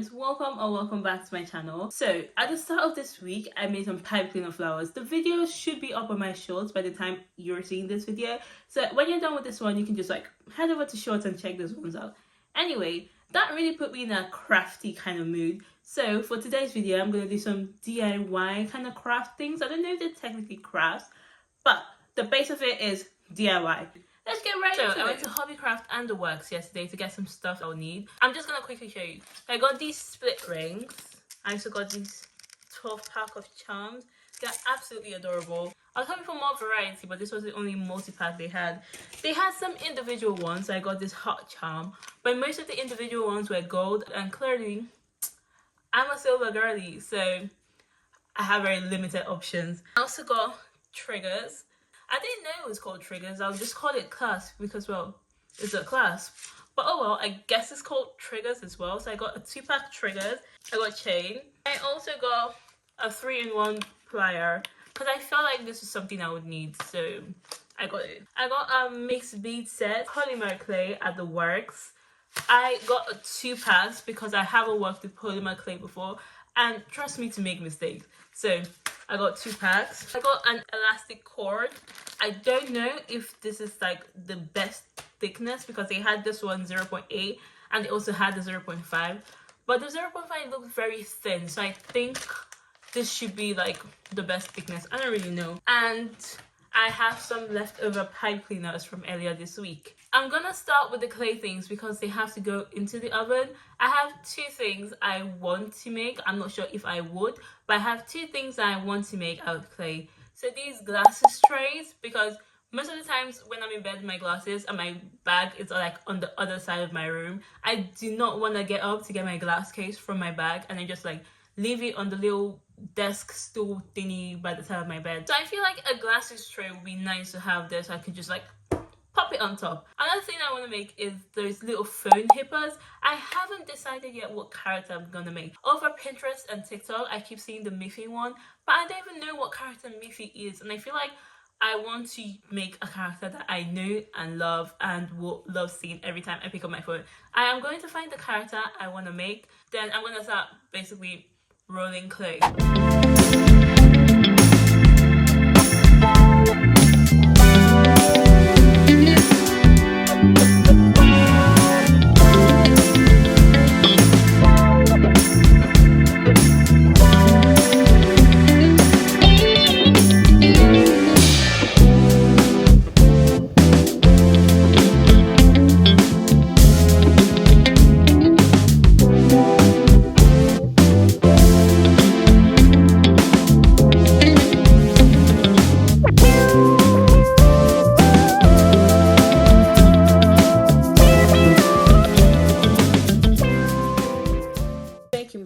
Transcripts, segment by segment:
friends, welcome or welcome back to my channel. So at the start of this week I made some pipe cleaner flowers. The video should be up on my shorts by the time you're seeing this video, so when you're done with this one you can just like head over to shorts and check those ones out. Anyway, that really put me in a crafty kind of mood. So for today's video I'm going to do some DIY kind of craft things. I don't know if they're technically crafts, but the base of it is DIY. Let's get right into it. So I went to Hobbycraft and the Works yesterday to get some stuff I'll need. I'm just gonna quickly show you. I got these split rings. I also got these 12-pack of charms. They're absolutely adorable. I was hoping for more variety, but this was the only multi-pack they had. They had some individual ones, so I got this hot charm, but most of the individual ones were gold, and clearly I'm a silver girly, so I have very limited options. I also got triggers. I didn't know it was called triggers. I'll just call it clasp because, well, it's a clasp. But oh well, I guess it's called triggers as well. So I got a 2-pack triggers. I got chain. I also got a 3-in-1 plier because I felt like this is something I would need. So I got it. I got a mixed bead set, polymer clay at the Works. I got a 2-packs because I haven't worked with polymer clay before. And trust me to make mistakes. So I got 2 packs. I got an elastic cord. I don't know if this is like the best thickness because they had this one 0.8 and they also had the 0.5. But the 0.5 looked very thin. So I think this should be like the best thickness. I don't really know. And I have some leftover pipe cleaners from earlier this week. I'm gonna start with the clay things because they have to go into the oven. I have 2 things I want to make. I'm not sure if I would, but I have 2 things that I want to make out of clay. So these glasses trays, because most of the times when I'm in bed with my glasses and my bag is like on the other side of my room, I do not want to get up to get my glass case from my bag and I just like leave it on the little desk stool thingy by the side of my bed. So I feel like a glasses tray would be nice to have this. I could just like pop it on top. Another thing I want to make is those little phone hippers. I haven't decided yet what character I'm gonna make. Over Pinterest and TikTok I keep seeing the Miffy one, but I don't even know what character Miffy is, and I feel like I want to make a character that I know and love and will love seeing every time I pick up my phone. I am going to find the character I want to make, then I'm going to start basically rolling clay.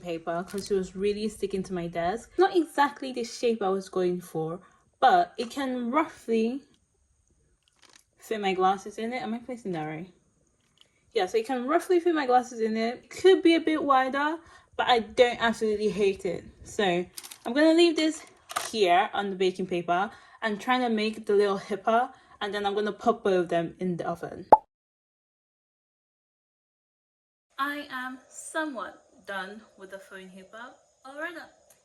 Paper because it was really sticking to my desk. Not exactly the shape I was going for, but it can roughly fit my glasses in it. Am I placing that right? Yeah, so it can roughly fit my glasses in it. It could be a bit wider, but I don't absolutely hate it. So I'm gonna leave this here on the baking paper and trying to make the little hipper, and then I'm gonna pop both of them in the oven. I am somewhat done with the phone hipper. Alright,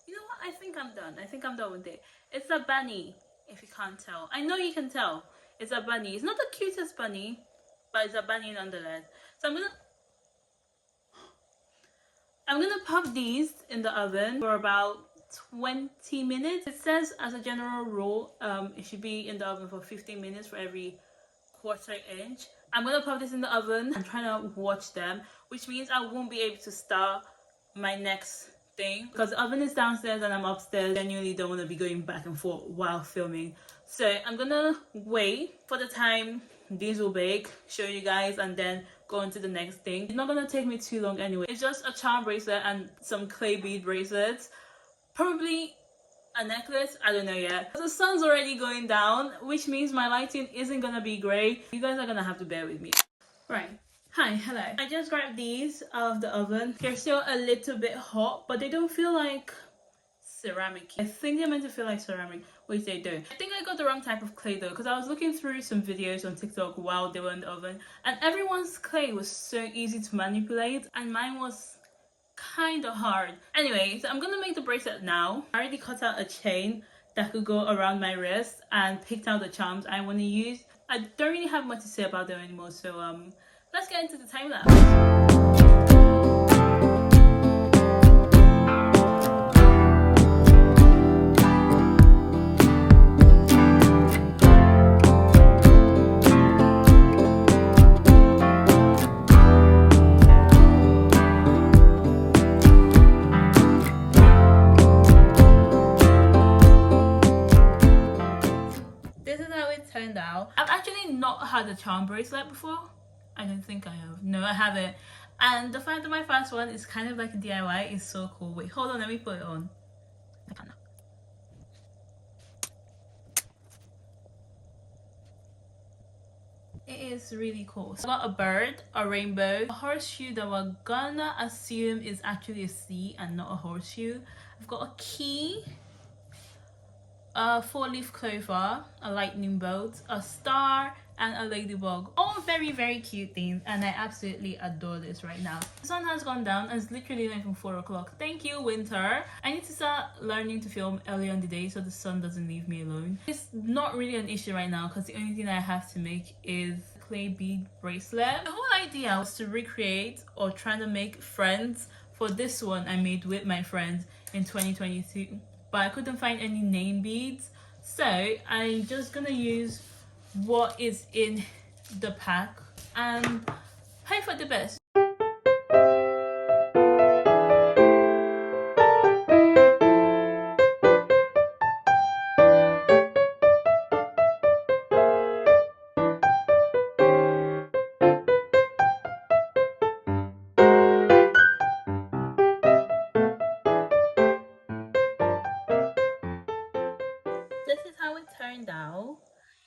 you know what? I think I'm done. I think I'm done with it. It's a bunny, if you can't tell. I know you can tell. It's a bunny. It's not the cutest bunny, but it's a bunny nonetheless. So I'm gonna pop these in the oven for about 20 minutes. It says as a general rule, it should be in the oven for 15 minutes for every 1/4 inch. I'm gonna pop this in the oven. I'm trying to watch them, which means I won't be able to start my next thing because the oven is downstairs and I'm upstairs. I genuinely don't want to be going back and forth while filming. So I'm gonna wait for the time these will bake, show you guys, and then go on to the next thing. It's not gonna take me too long anyway. It's just a charm bracelet and some clay bead bracelets. Probably a necklace, I don't know yet. The sun's already going down, which means my lighting isn't gonna be great. You guys are gonna have to bear with me. Right. Hi, hello. I just grabbed these out of the oven. They're still a little bit hot, but they don't feel like ceramic. I think they're meant to feel like ceramic, which they don't. I think I got the wrong type of clay though, because I was looking through some videos on TikTok while they were in the oven, and everyone's clay was so easy to manipulate, and mine was kind of hard. Anyway, so I'm gonna make the bracelet now. I already cut out a chain that could go around my wrist and picked out the charms I want to use. I don't really have much to say about them anymore, so let's get into the time lapse. Turned out. I've actually not had a charm bracelet before. I don't think I have. No, I haven't. And the fact that my first one is kind of like a DIY is so cool. Wait, hold on, let me put it on. I can't. It is really cool. So I got a bird, a rainbow, a horseshoe that we're gonna assume is actually a C and not a horseshoe. I've got a key, a 4-leaf clover, a lightning bolt, a star, and a ladybug. All very, very cute things, and I absolutely adore this right now. The sun has gone down and it's literally like from 4 o'clock. Thank you, winter. I need to start learning to film early on the day so the sun doesn't leave me alone. It's not really an issue right now because the only thing I have to make is clay bead bracelet. The whole idea was to recreate or try to make friends for this one I made with my friends in 2022. But I couldn't find any name beads, so I'm just gonna use what is in the pack and hope for the best. This is how it turned out.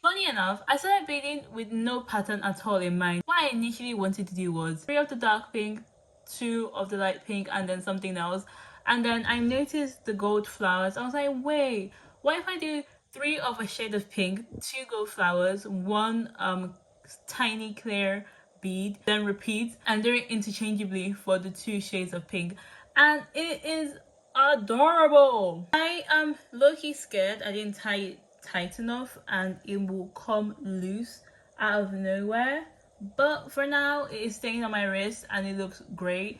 Funny enough, I started beading with no pattern at all in mind. What I initially wanted to do was 3 of the dark pink, 2 of the light pink, and then something else. And then I noticed the gold flowers. I was like, wait, what if I do 3 of a shade of pink, 2 gold flowers, 1 tiny clear bead, then repeat and do it interchangeably for the 2 shades of pink. And it is adorable. I am low-key scared I didn't tie it tight enough and it will come loose out of nowhere, but for now it is staying on my wrist and it looks great,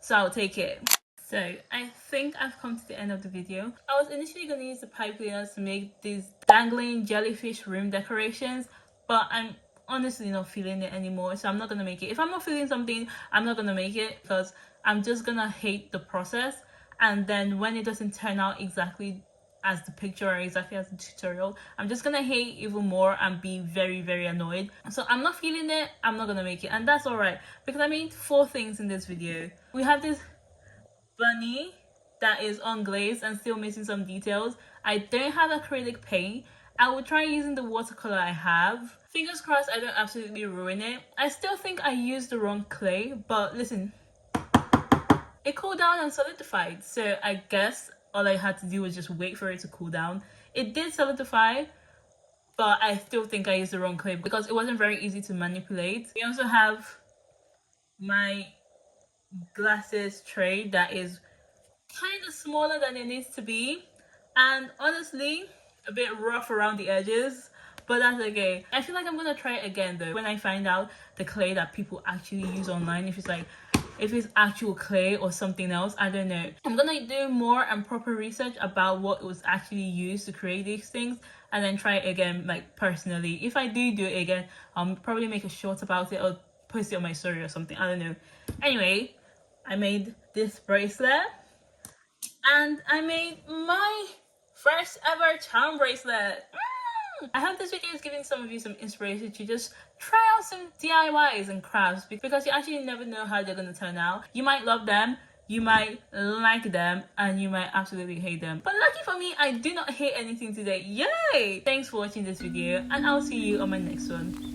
so I'll take it. So I think I've come to the end of the video. I was initially going to use the pipe cleaners to make these dangling jellyfish room decorations, but I'm honestly not feeling it anymore, so I'm not going to make it. If I'm not feeling something, I'm not going to make it because I'm just going to hate the process, and then when it doesn't turn out exactly as the picture or exactly as the tutorial, I'm just gonna hate even more and be very, very annoyed. So I'm not feeling it, I'm not gonna make it, and that's all right because I made 4 things in this video. We have this bunny that is unglazed and still missing some details. I don't have acrylic paint. I will try using the watercolor I have. Fingers crossed I don't absolutely ruin it. I still think I used the wrong clay, but listen, it cooled down and solidified, so I guess all I had to do was just wait for it to cool down. It did solidify, but I still think I used the wrong clay because it wasn't very easy to manipulate. We also have my glasses tray that is kind of smaller than it needs to be, and honestly a bit rough around the edges, but that's okay. I feel like I'm gonna try it again though when I find out the clay that people actually use online, if it's actual clay or something else. I don't know. I'm gonna do more and proper research about what was actually used to create these things and then try it again, like personally. If I do it again, I'll probably make a short about it or post it on my story or something, I don't know. Anyway, I made this bracelet and I made my first ever charm bracelet. I hope this video is giving some of you some inspiration to just try out some DIYs and crafts because you actually never know how they're going to turn out. You might love them, you might like them, and you might absolutely hate them. But lucky for me, I do not hate anything today. Yay! Thanks for watching this video and I'll see you on my next one.